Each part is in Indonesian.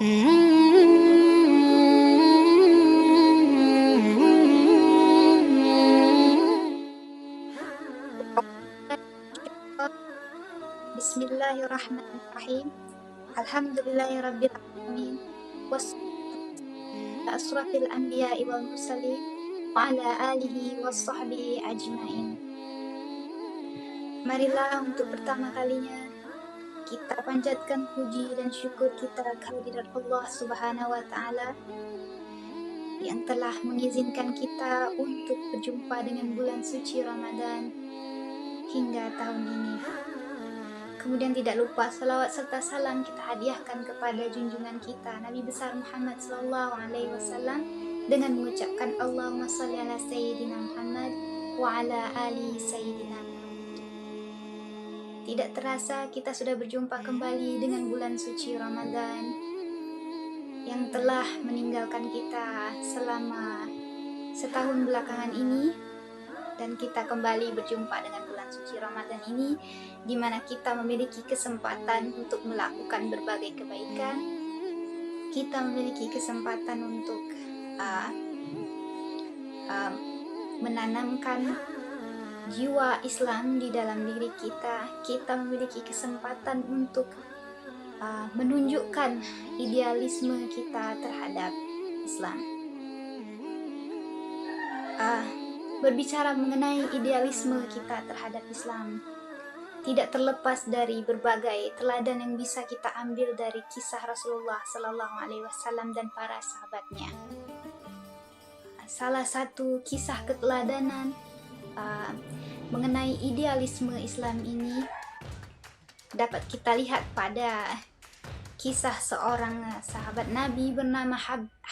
Bismillahirrahmanirrahim. Alhamdulillahirabbil alamin. Wassalatu asrafil anbiya'i wal mursalin wa ala alihi wassahbihi ajmain. Marilah untuk pertama kalinya kita panjatkan puji dan syukur kita kehadirat Allah Subhanahu wa taala yang telah mengizinkan kita untuk berjumpa dengan bulan suci Ramadan hingga tahun ini. Kemudian tidak lupa salawat serta salam kita hadiahkan kepada junjungan kita Nabi besar Muhammad sallallahu alaihi wasallam dengan mengucapkan Allahumma shalli ala sayyidina Muhammad wa ala ali sayyidina Muhammad. Tidak terasa kita sudah berjumpa kembali dengan bulan suci Ramadan yang telah meninggalkan kita selama setahun belakangan ini, dan kita kembali berjumpa dengan bulan suci Ramadan ini di mana kita memiliki kesempatan untuk melakukan berbagai kebaikan. Kita memiliki kesempatan untuk menanamkan jiwa Islam di dalam diri kita. Kita memiliki kesempatan untuk menunjukkan idealisme kita terhadap Islam. Berbicara mengenai idealisme kita terhadap Islam tidak terlepas dari berbagai teladan yang bisa kita ambil dari kisah Rasulullah Sallallahu Alaihi Wasallam dan para sahabatnya. Salah satu kisah keteladanan mengenai idealisme Islam ini dapat kita lihat pada kisah seorang sahabat Nabi bernama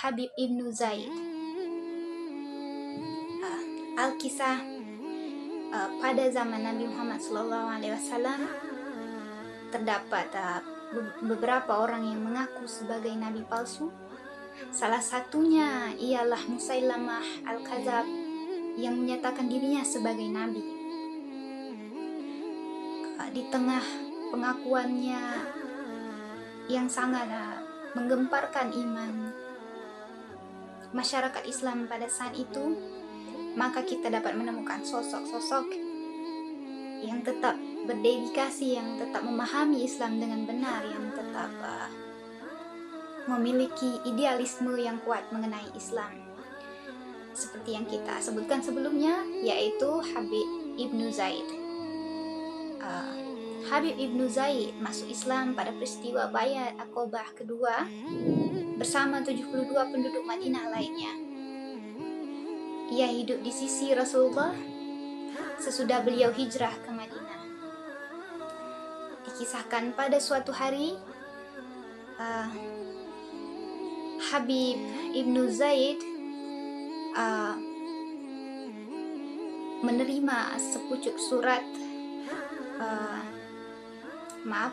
Habib ibnu Zaid. Alkisah pada zaman Nabi Muhammad SAW terdapat beberapa orang yang mengaku sebagai nabi palsu. Salah satunya ialah Musailamah Al-Kadzab yang menyatakan dirinya sebagai nabi. Di tengah pengakuannya yang sangat menggemparkan iman masyarakat Islam pada saat itu, maka kita dapat menemukan sosok-sosok yang tetap berdedikasi, yang tetap memahami Islam dengan benar, yang tetap memiliki idealisme yang kuat mengenai Islam. Seperti yang kita sebutkan sebelumnya, yaitu Habib ibnu Zaid. Habib ibnu Zaid masuk Islam pada peristiwa Baiat Aqabah kedua bersama 72 penduduk Madinah lainnya. Ia hidup di sisi Rasulullah sesudah beliau hijrah ke Madinah. Dikisahkan pada suatu hari Habib ibnu Zaid menerima sepucuk surat.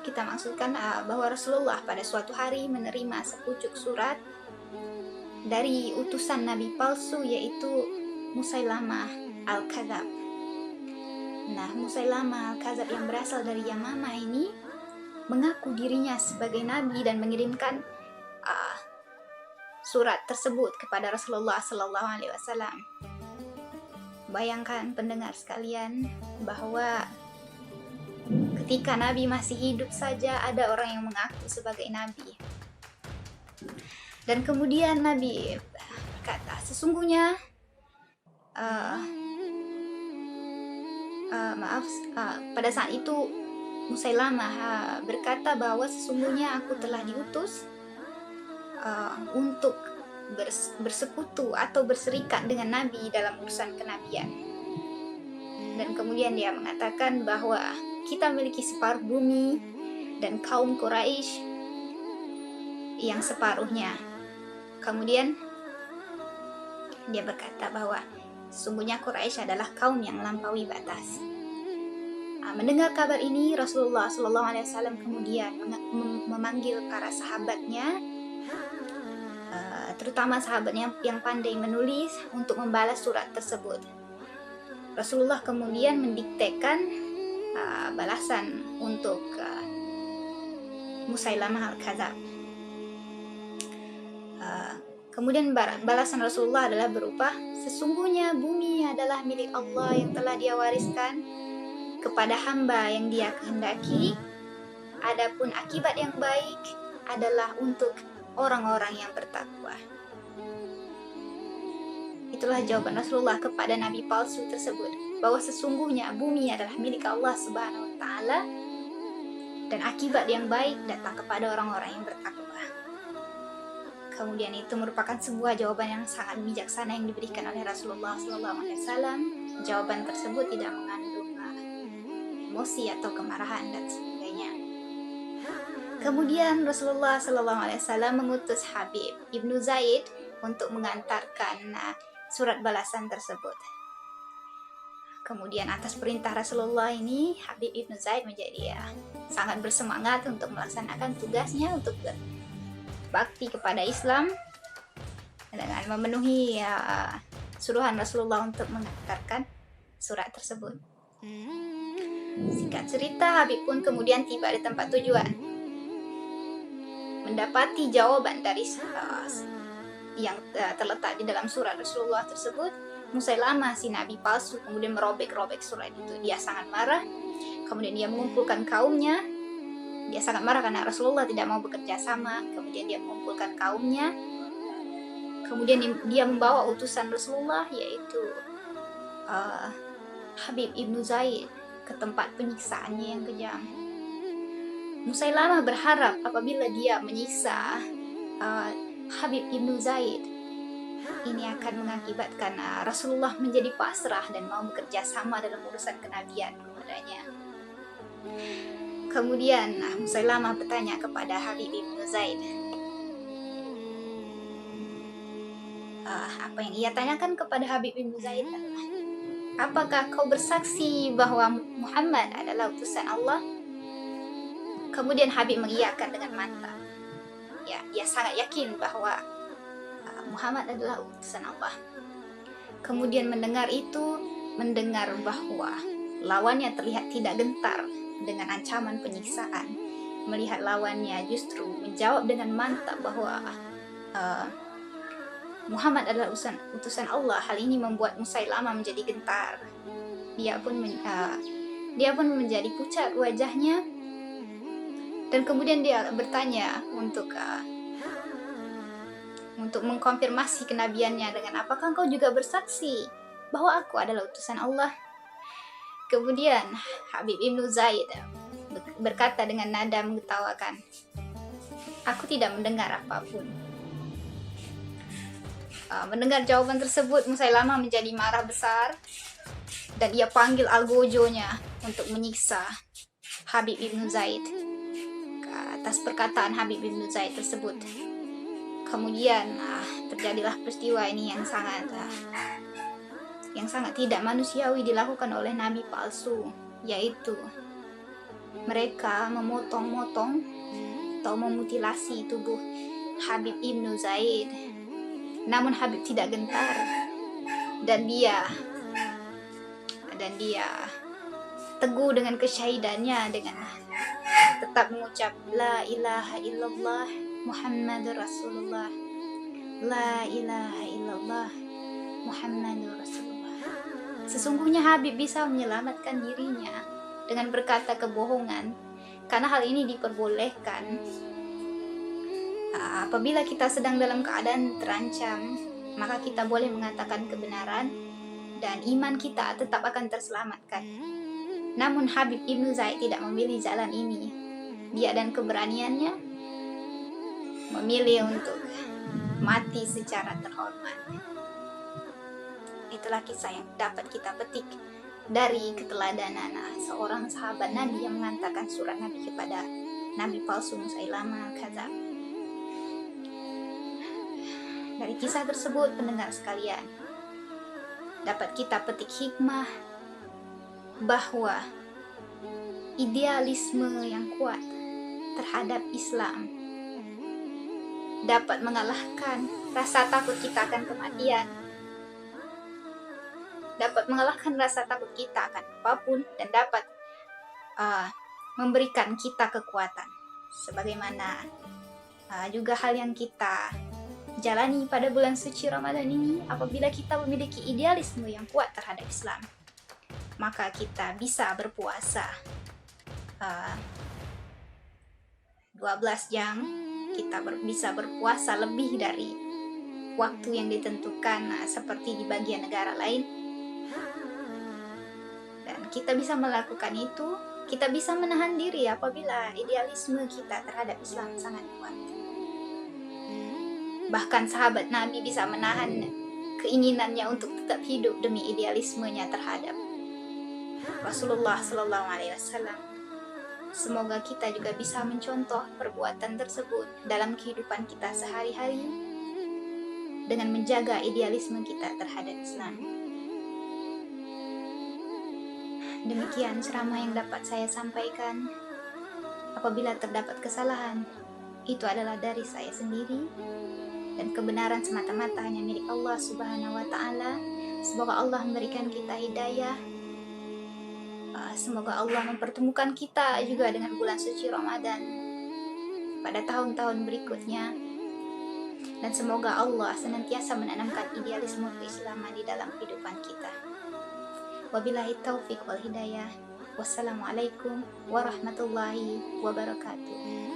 Kita maksudkan bahwa Rasulullah pada suatu hari menerima sepucuk surat dari utusan nabi palsu, yaitu Musailamah Al-Kadzab. Nah, Musailamah Al-Kadzab yang berasal dari Yamamah ini mengaku dirinya sebagai nabi dan mengirimkan surat tersebut kepada Rasulullah Sallallahu Alaihi Wasallam. Bayangkan pendengar sekalian bahwa ketika Nabi masih hidup saja ada orang yang mengaku sebagai nabi. Dan kemudian Nabi berkata, sesungguhnya pada saat itu Musailamah berkata bahwa sesungguhnya aku telah diutus untuk bersekutu atau berserikat dengan Nabi dalam urusan kenabian. Dan kemudian dia mengatakan bahwa kita memiliki separuh bumi dan kaum Quraisy yang separuhnya. Kemudian dia berkata bahwa sesungguhnya Quraisy adalah kaum yang melampaui batas. Mendengar kabar ini, Rasulullah SAW kemudian memanggil para sahabatnya, terutama sahabatnya yang pandai menulis, untuk membalas surat tersebut. Rasulullah kemudian mendiktekan balasan untuk Musailamah Al-Kadzab. Kemudian balasan Rasulullah adalah berupa, sesungguhnya bumi adalah milik Allah yang telah Dia wariskan kepada hamba yang Dia kehendaki. Adapun akibat yang baik adalah untuk orang-orang yang bertakwa. Itulah jawaban Rasulullah kepada nabi palsu tersebut, bahwa sesungguhnya bumi adalah milik Allah Subhanahu wa taala dan akibat yang baik datang kepada orang-orang yang bertakwa. Kemudian itu merupakan sebuah jawaban yang sangat bijaksana yang diberikan oleh Rasulullah SAW. Jawaban tersebut tidak mengandung emosi atau kemarahan dan sebagainya. Kemudian Rasulullah SAW mengutus Habib ibnu Zaid untuk mengantarkan surat balasan tersebut. Kemudian atas perintah Rasulullah ini, Habib ibnu Zaid menjadi sangat bersemangat untuk melaksanakan tugasnya untuk bakti kepada Islam dengan memenuhi suruhan Rasulullah untuk mengantarkan surat tersebut. Singkat cerita, Habib pun kemudian tiba di tempat tujuan, mendapati jawaban dari yang terletak di dalam surat Rasulullah tersebut. Musailamah si nabi palsu kemudian merobek-robek surat itu. Dia sangat marah, kemudian dia mengumpulkan kaumnya. Dia sangat marah karena Rasulullah tidak mau bekerja sama. Kemudian dia mengumpulkan kaumnya. Kemudian dia membawa utusan Rasulullah, yaitu Habib ibnu Zaid, ke tempat penyiksaannya yang kejam. Musailamah berharap apabila dia menyiksa Habib ibnu Zaid, ini akan mengakibatkan Rasulullah menjadi pasrah dan mau bekerja sama dalam urusan kenabian kepadanya. Kemudian Musailamah bertanya kepada Habib ibnu Zaid, apa yang ia tanyakan kepada Habib ibnu Zaid adalah, apakah kau bersaksi bahwa Muhammad adalah utusan Allah? Kemudian Habib mengiyakan dengan mantap. Ya, dia sangat yakin bahwa Muhammad adalah utusan Allah. Kemudian mendengar bahwa lawannya terlihat tidak gentar dengan ancaman penyiksaan, melihat lawannya justru menjawab dengan mantap bahwa Muhammad adalah utusan Allah. Hal ini membuat Musailamah menjadi gentar. Dia pun menjadi pucat wajahnya, dan kemudian dia bertanya untuk mengkonfirmasi kenabiannya dengan, apakah engkau juga bersaksi bahwa aku adalah utusan Allah? Kemudian Habib ibnu Zaid berkata dengan nada mengetawakan, aku tidak mendengar apapun. Mendengar jawaban tersebut, Musailamah menjadi marah besar dan ia panggil algojonya untuk menyiksa Habib ibnu Zaid atas perkataan Habib ibnu Zaid tersebut. Kemudian terjadilah peristiwa ini yang sangat tidak manusiawi dilakukan oleh nabi palsu, yaitu mereka memotong-motong atau memutilasi tubuh Habib ibnu Zaid. Namun Habib tidak gentar dan dia teguh dengan kesyahidannya dengan tetap mengucap la ilaha illallah Muhammadur Rasulullah, la ilaha illallah Muhammadur Rasulullah. Sesungguhnya Habib bisa menyelamatkan dirinya dengan berkata kebohongan, karena hal ini diperbolehkan apabila kita sedang dalam keadaan terancam, maka kita boleh mengatakan kebenaran dan iman kita tetap akan terselamatkan. Namun Habib ibnu Zaid tidak memilih jalan ini. Dia dan keberaniannya memilih untuk mati secara terhormat. Itulah kisah yang dapat kita petik dari keteladanan seorang sahabat Nabi yang mengantarkan surat Nabi kepada nabi palsu Musailamah Kadzab. Dari kisah tersebut, pendengar sekalian, dapat kita petik hikmah bahwa idealisme yang kuat terhadap Islam dapat mengalahkan rasa takut kita akan kematian, dapat mengalahkan rasa takut kita akan apapun, dan dapat memberikan kita kekuatan. Sebagaimana juga hal yang kita jalani pada bulan suci Ramadan ini, apabila kita memiliki idealisme yang kuat terhadap Islam, maka kita bisa berpuasa 12 jam, kita bisa berpuasa lebih dari waktu yang ditentukan seperti di bagian negara lain. Dan kita bisa melakukan itu, kita bisa menahan diri apabila idealisme kita terhadap Islam sangat kuat. Bahkan sahabat Nabi bisa menahan keinginannya untuk tetap hidup demi idealismenya terhadap Rasulullah Sallallahu Alaihi Wasallam. Semoga kita juga bisa mencontoh perbuatan tersebut dalam kehidupan kita sehari-hari dengan menjaga idealisme kita terhadap Islam. Demikian ceramah yang dapat saya sampaikan. Apabila terdapat kesalahan, itu adalah dari saya sendiri, dan kebenaran semata-mata hanya milik Allah Subhanahu wa Ta'ala. Semoga Allah memberikan kita hidayah. Semoga Allah mempertemukan kita juga dengan bulan suci Ramadan pada tahun-tahun berikutnya. Dan semoga Allah senantiasa menanamkan idealisme keislaman di dalam kehidupan kita. Wabillahi taufiq wal hidayah. Wassalamualaikum warahmatullahi wabarakatuh.